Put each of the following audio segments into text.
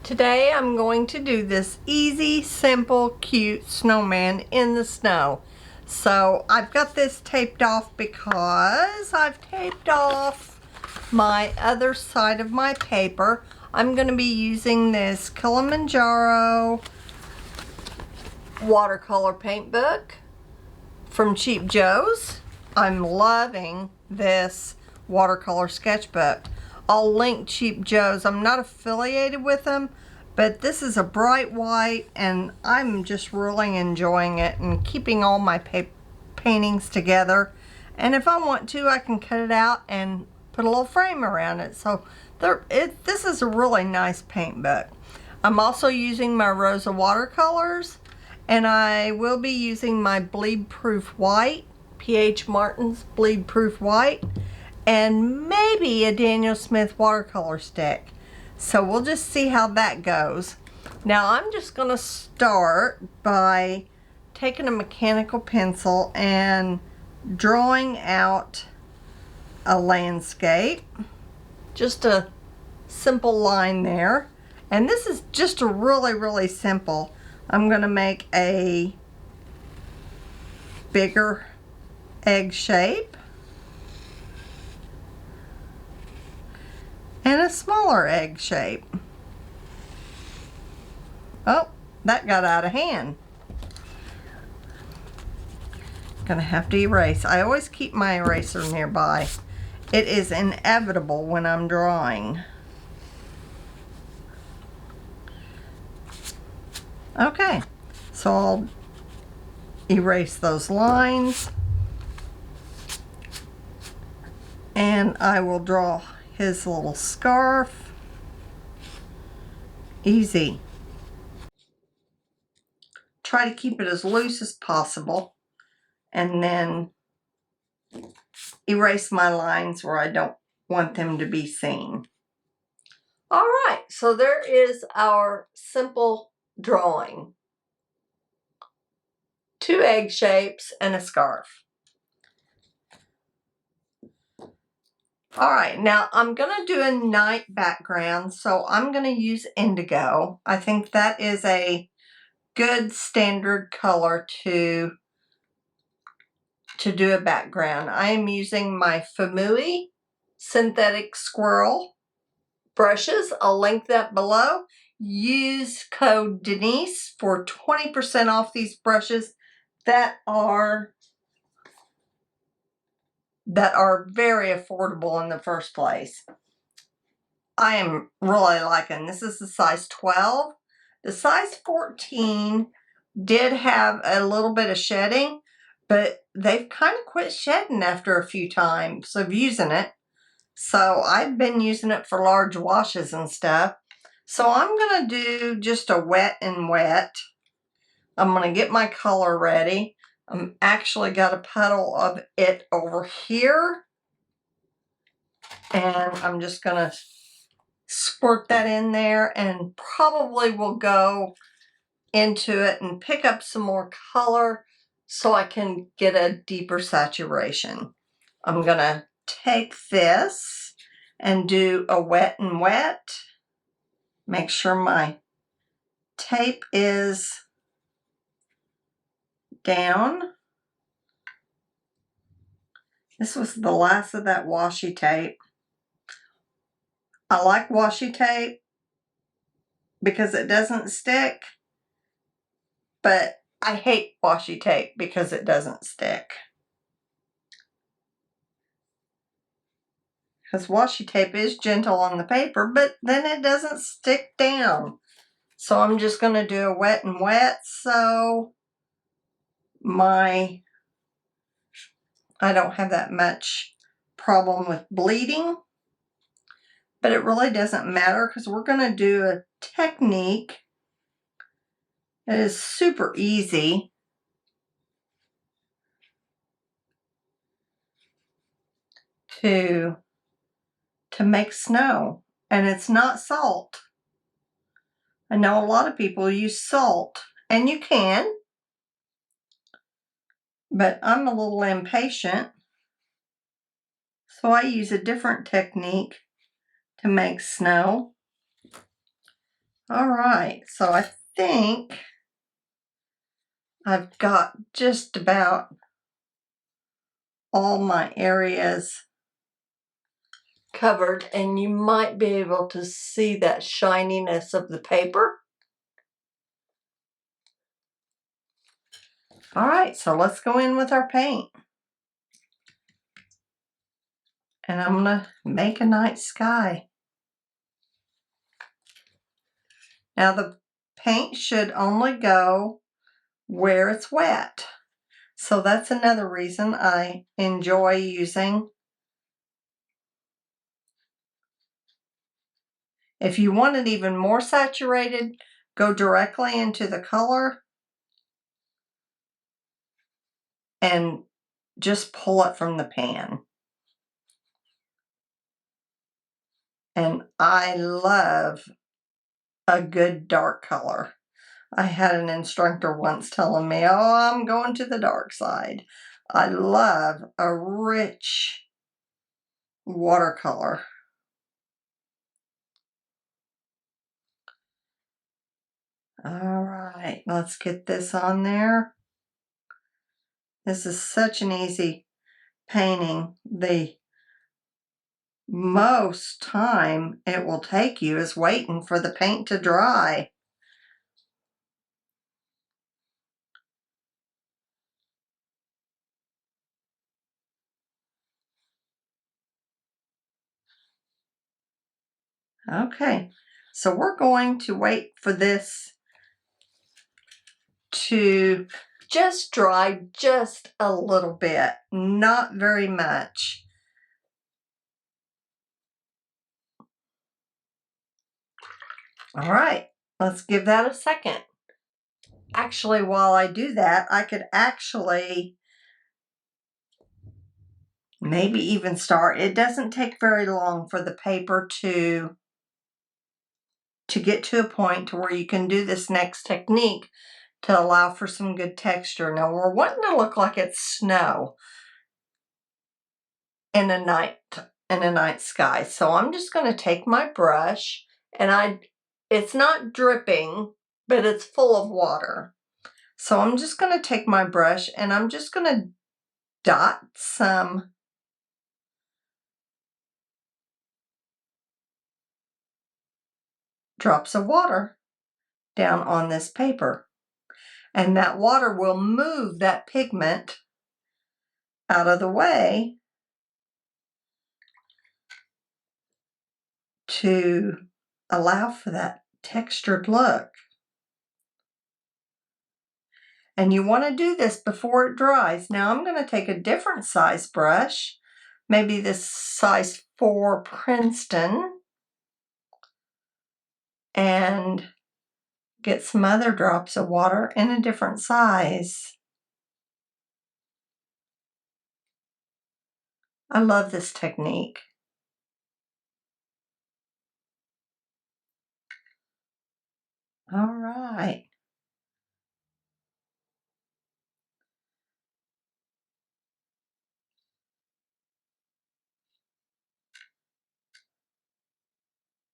Today I'm going to do this easy, simple, cute snowman in the snow. So I've got this taped off because I've taped off my other side of my paper. I'm going to be using this Kilimanjaro watercolor paint book from Cheap Joe's. I'm loving this watercolor sketchbook. I'll link Cheap Joe's. I'm not affiliated with them, but this is a bright white and I'm just really enjoying it and keeping all my paintings together. And if I want to, I can cut it out and put a little frame around it. So this is a really nice paint book. I'm also using my Rosa watercolors, and I will be using my bleed proof white, P.H. Martin's bleed proof white, and maybe a Daniel Smith watercolor stick. So we'll just see how that goes. Now I'm just going to start by taking a mechanical pencil and drawing out a landscape. Just a simple line there. And this is just a really simple. I'm going to make a bigger egg shape and a smaller egg shape. Oh, that got out of hand. Gonna have to erase. I always keep my eraser nearby. It is inevitable when I'm drawing. Okay, so I'll erase those lines and I will draw his little scarf. Easy. Try to keep it as loose as possible and then erase my lines where I don't want them to be seen. All right, so there is our simple drawing. 2 egg shapes and a scarf. All right, now I'm gonna do a night background, so I'm gonna use indigo. I think that is a good standard color to do a background. I am using my Famui synthetic squirrel brushes. I'll link that below. Use code Denise for 20% off these brushes that are very affordable in the first place. I am really liking this. Is the size 12. The size 14 did have a little bit of shedding, but they've kind of quit shedding after a few times of using it. So I've been using it for large washes and stuff. So I'm going to do just a wet and wet. I'm going to get my color ready. I'm actually got a puddle of it over here. And I'm just going to squirt that in there and probably will go into it and pick up some more color so I can get a deeper saturation. I'm going to take this and do a wet and wet. Make sure my tape is down. This was the last of that washi tape. I like washi tape because it doesn't stick, but I hate washi tape because it doesn't stick. Because washi tape is gentle on the paper, but then it doesn't stick down. So I'm just going to do a wet and wet. So I don't have that much problem with bleeding. But it really doesn't matter because we're going to do a technique that is super easy. To make snow, and it's not salt. I know a lot of people use salt, and you can, but I'm a little impatient, so I use a different technique to make snow. All right, so I think I've got just about all my areas covered, and you might be able to see that shininess of the paper. All right, so let's go in with our paint. And I'm gonna make a night sky. Now the paint should only go where it's wet. So that's another reason I enjoy using. If you want it even more saturated, go directly into the color and just pull it from the pan. And I love a good dark color. I had an instructor once telling me, oh, I'm going to the dark side. I love a rich watercolor. All right, let's get this on there. This is such an easy painting. The most time it will take you is waiting for the paint to dry. Okay, so we're going to wait for this to just dry just a little bit, not very much. All right, let's give that a second. Actually, while I do that, I could actually maybe even start. It doesn't take very long for the paper to get to a point to where you can do this next technique to allow for some good texture. Now we're wanting to look like it's snow in a night sky. So I'm just going to take my brush, and it's not dripping, but it's full of water. So I'm just going to take my brush and I'm just going to dot some drops of water down on this paper. And that water will move that pigment out of the way to allow for that textured look. And you want to do this before it dries. Now I'm going to take a different size brush, maybe this size 4 Princeton, and get some other drops of water in a different size. I love this technique. All right.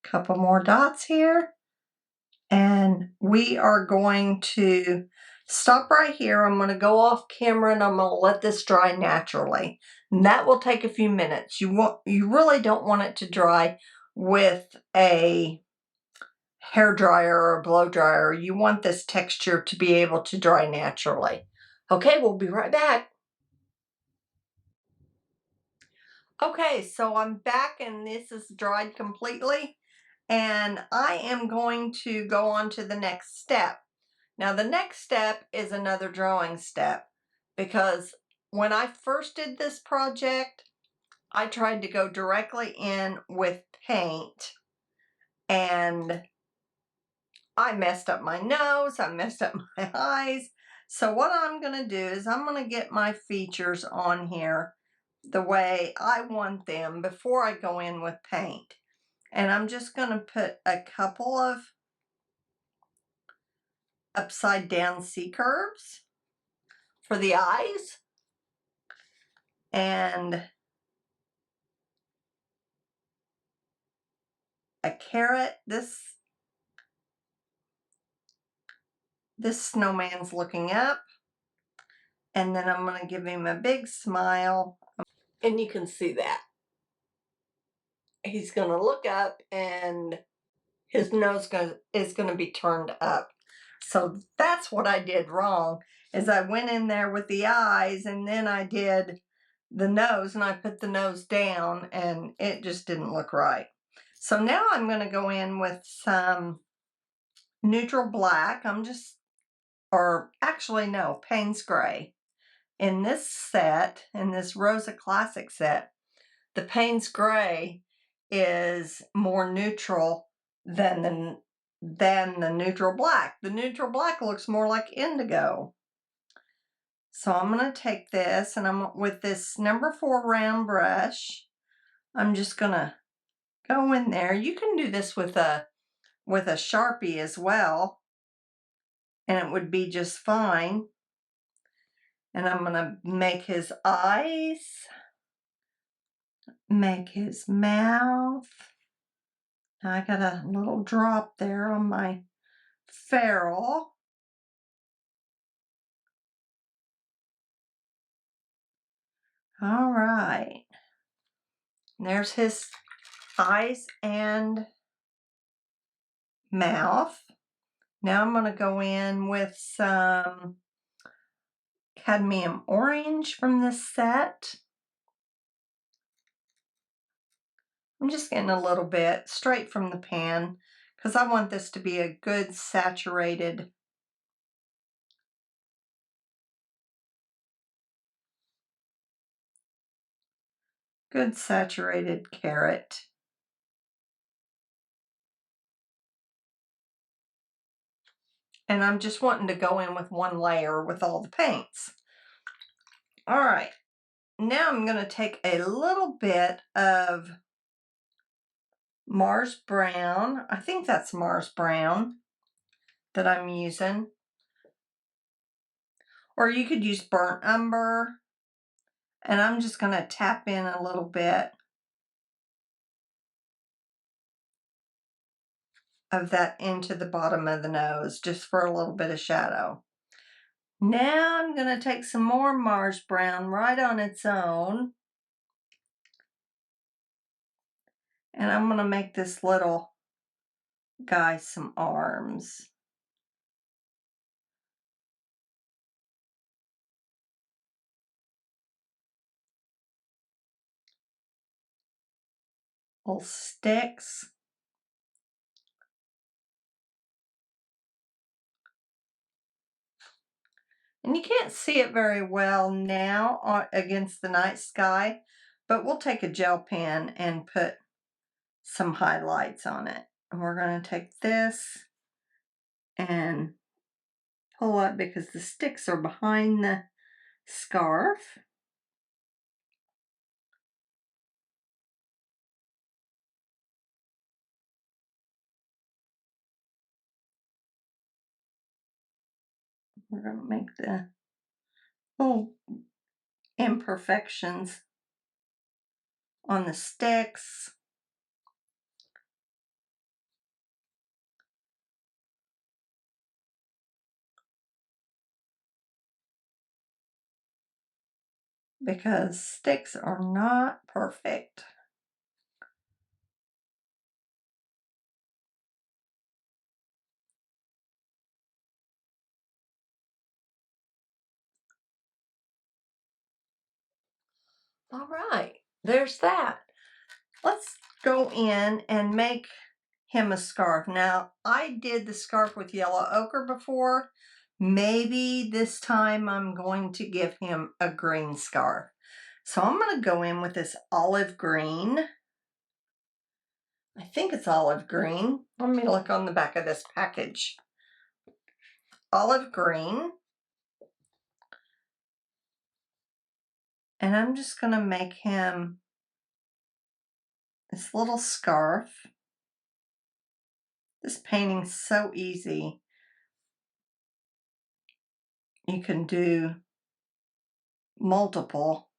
Couple more dots here. And we are going to stop right here. I'm going to go off camera and I'm going to let this dry naturally. And that will take a few minutes. You really don't want it to dry with a hair dryer or a blow dryer. You want this texture to be able to dry naturally. Okay, we'll be right back. Okay, so I'm back and this is dried completely. And I am going to go on to the next step. Now the next step is another drawing step, because when I first did this project, I tried to go directly in with paint and I messed up my nose, I messed up my eyes. So what I'm going to do is I'm going to get my features on here the way I want them before I go in with paint. And I'm just going to put a couple of upside down C curves for the eyes, and a carrot. This this snowman's looking up, and then I'm going to give him a big smile. And you can see that. He's going to look up and his nose is going to be turned up. So that's what I did wrong, is I went in there with the eyes and then I did the nose and I put the nose down and it just didn't look right. So now I'm going to go in with some neutral black. Payne's Gray. In this set, in this Rosa Classic set, the Payne's Gray is more neutral than the neutral black. The neutral black looks more like indigo. So I'm going to take this and I'm with this number 4 round brush. I'm just going to go in there. You can do this with a Sharpie as well, and it would be just fine. And I'm going to make his eyes, make his mouth. I got a little drop there on my ferrule. All right. There's his eyes and mouth. Now I'm going to go in with some cadmium orange from this set. I'm just getting a little bit straight from the pan because I want this to be a good saturated carrot. And I'm just wanting to go in with one layer with all the paints. All right, now I'm going to take a little bit of Mars Brown. I think that's Mars Brown that I'm using. Or you could use Burnt Umber. And I'm just going to tap in a little bit of that into the bottom of the nose, just for a little bit of shadow. Now I'm going to take some more Mars Brown right on its own. And I'm going to make this little guy some arms. Little sticks. And you can't see it very well now against the night sky, but we'll take a gel pen and put some highlights on it. And we're going to take this and pull up because the sticks are behind the scarf. We're going to make the little imperfections on the sticks. Because sticks are not perfect. All right, there's that. Let's go in and make him a scarf. Now, I did the scarf with yellow ochre before. Maybe this time I'm going to give him a green scarf. So I'm going to go in with this olive green. I think it's olive green. Let me look on the back of this package. Olive green. And I'm just going to make him this little scarf. This painting's so easy. You can do multiple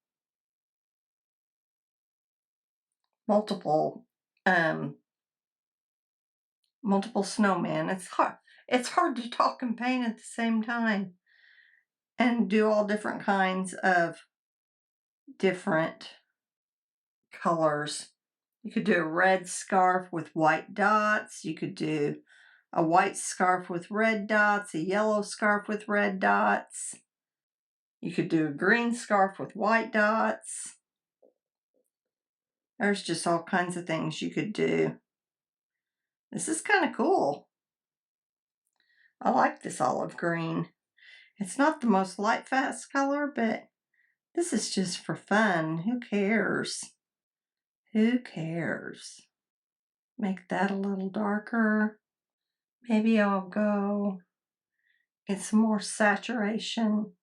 snowmen. It's hard. It's hard to talk and paint at the same time and do all different kinds of different colors. You could do a red scarf with white dots. You could do a white scarf with red dots, a yellow scarf with red dots. You could do a green scarf with white dots. There's just all kinds of things you could do. This is kind of cool. I like this olive green. It's not the most light fast color, but this is just for fun. Who cares? Who cares? Make that a little darker. Maybe I'll go get some more saturation.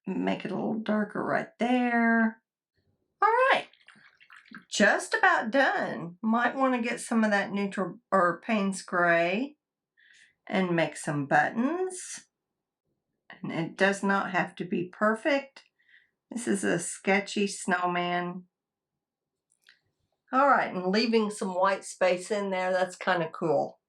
Make it a little darker right there. All right, just about done. Might want to get some of that neutral or Payne's gray and make some buttons. And it does not have to be perfect. This is a sketchy snowman. All right, and leaving some white space in there, that's kind of cool.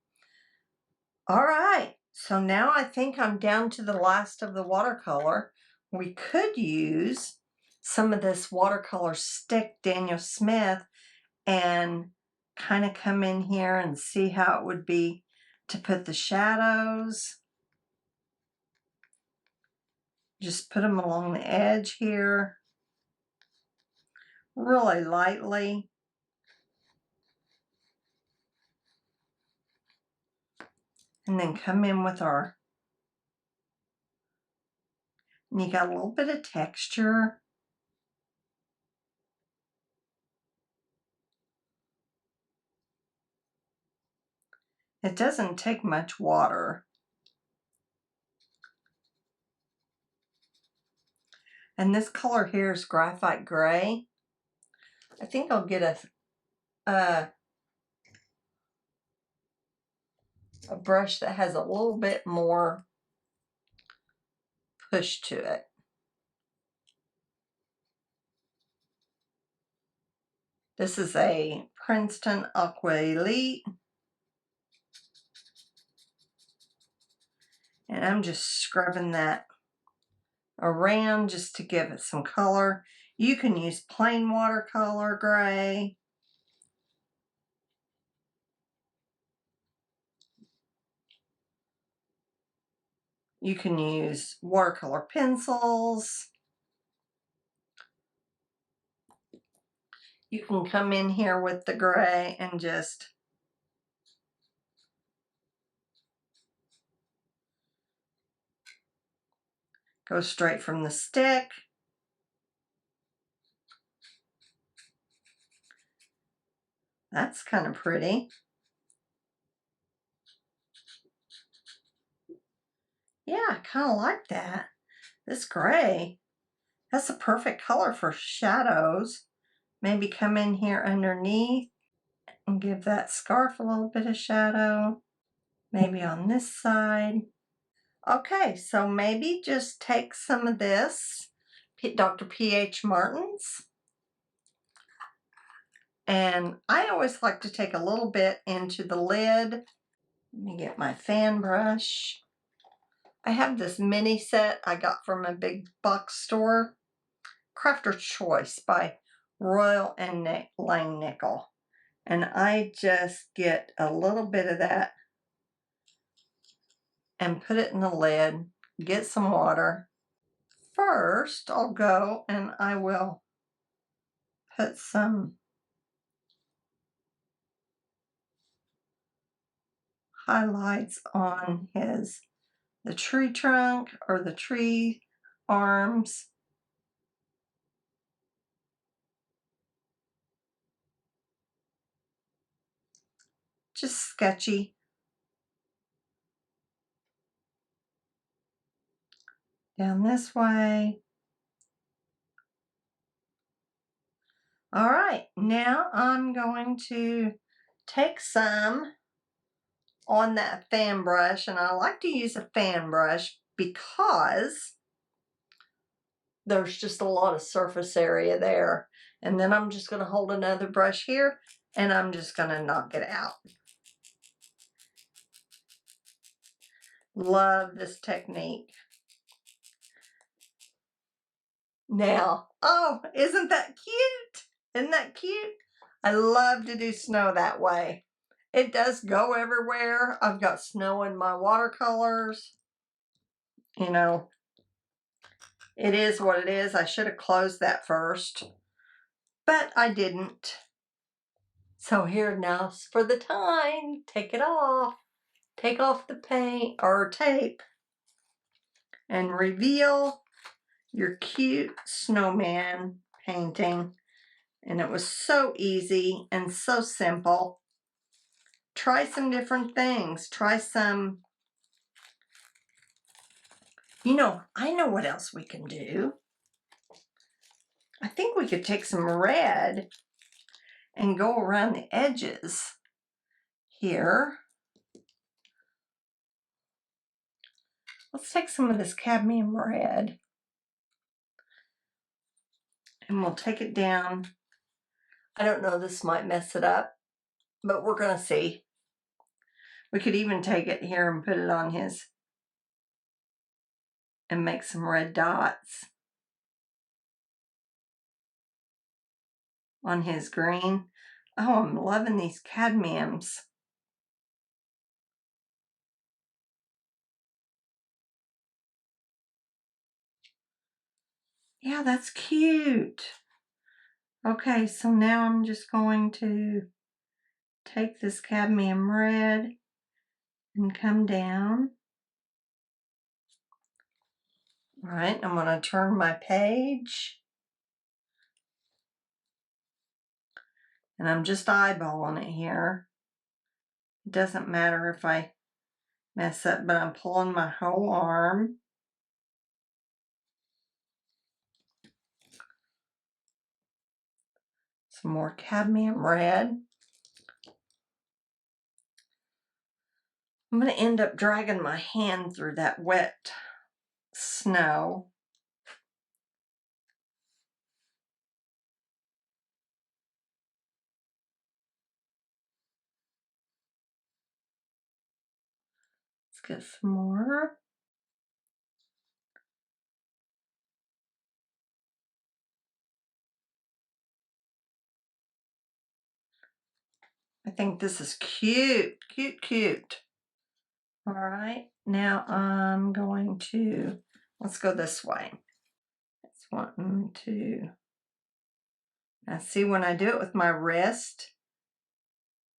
All right, so now I think I'm down to the last of the watercolor. We could use some of this watercolor stick Daniel Smith and kind of come in here and see how it would be to put the shadows. Just put them along the edge here, really lightly. And then come in with our, and you got a little bit of texture. It doesn't take much water. And this color here is graphite gray. I think I'll get a brush that has a little bit more push to it. This is a Princeton Aqua Elite. And I'm just scrubbing that around just to give it some color. You can use plain watercolor gray. You can use watercolor pencils. You can come in here with the gray and just go straight from the stick. That's kind of pretty. Yeah, I kind of like that. This gray, that's a perfect color for shadows. Maybe come in here underneath and give that scarf a little bit of shadow. Maybe on this side. Okay, so maybe just take some of this Dr. P.H. Martin's. And I always like to take a little bit into the lid. Let me get my fan brush. I have this mini set I got from a big box store. Crafter's Choice by Royal and Langnickel. And I just get a little bit of that and put it in the lid. Get some water. First, I'll go and I will put some highlights on the tree trunk or the tree arms. Just sketchy. Down this way. All right, now I'm going to take some on that fan brush, and I like to use a fan brush because there's just a lot of surface area there. And then I'm just going to hold another brush here and I'm just going to knock it out. Love this technique. Now, oh, isn't that cute? Isn't that cute? I love to do snow that way. It does go everywhere. I've got snow in my watercolors. You know, it is what it is. I should have closed that first, but I didn't. So here now for the time. Take it off. Take off the paint or tape and reveal your cute snowman painting. And it was so easy and so simple. Try some different things. Try some, I know what else we can do. I think we could take some red and go around the edges here. Let's take some of this cadmium red and we'll take it down. I don't know, this might mess it up, but we're gonna see. We could even take it here and put it on his and make some red dots on his green. Oh, I'm loving these cadmiums. Yeah, that's cute. Okay, so now I'm just going to take this cadmium red and come down. All right, I'm going to turn my page. And I'm just eyeballing it here. It doesn't matter if I mess up, but I'm pulling my whole arm. Some more cadmium red. I'm going to end up dragging my hand through that wet snow. Let's get some more. I think this is cute, cute, cute. All right, now I'm going to, let's go this way. It's wanting to, now see when I do it with my wrist,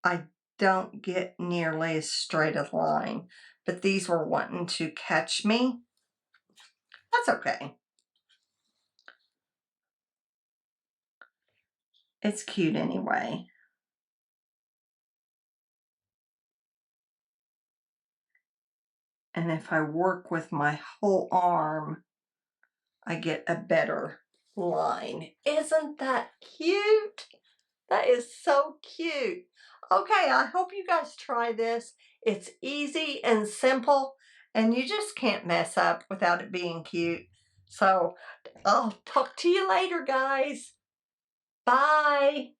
I don't get nearly as straight a line, but these were wanting to catch me. That's okay. It's cute anyway. And if I work with my whole arm, I get a better line. Isn't that cute? That is so cute. Okay, I hope you guys try this. It's easy and simple, and you just can't mess up without it being cute. So I'll talk to you later, guys. Bye.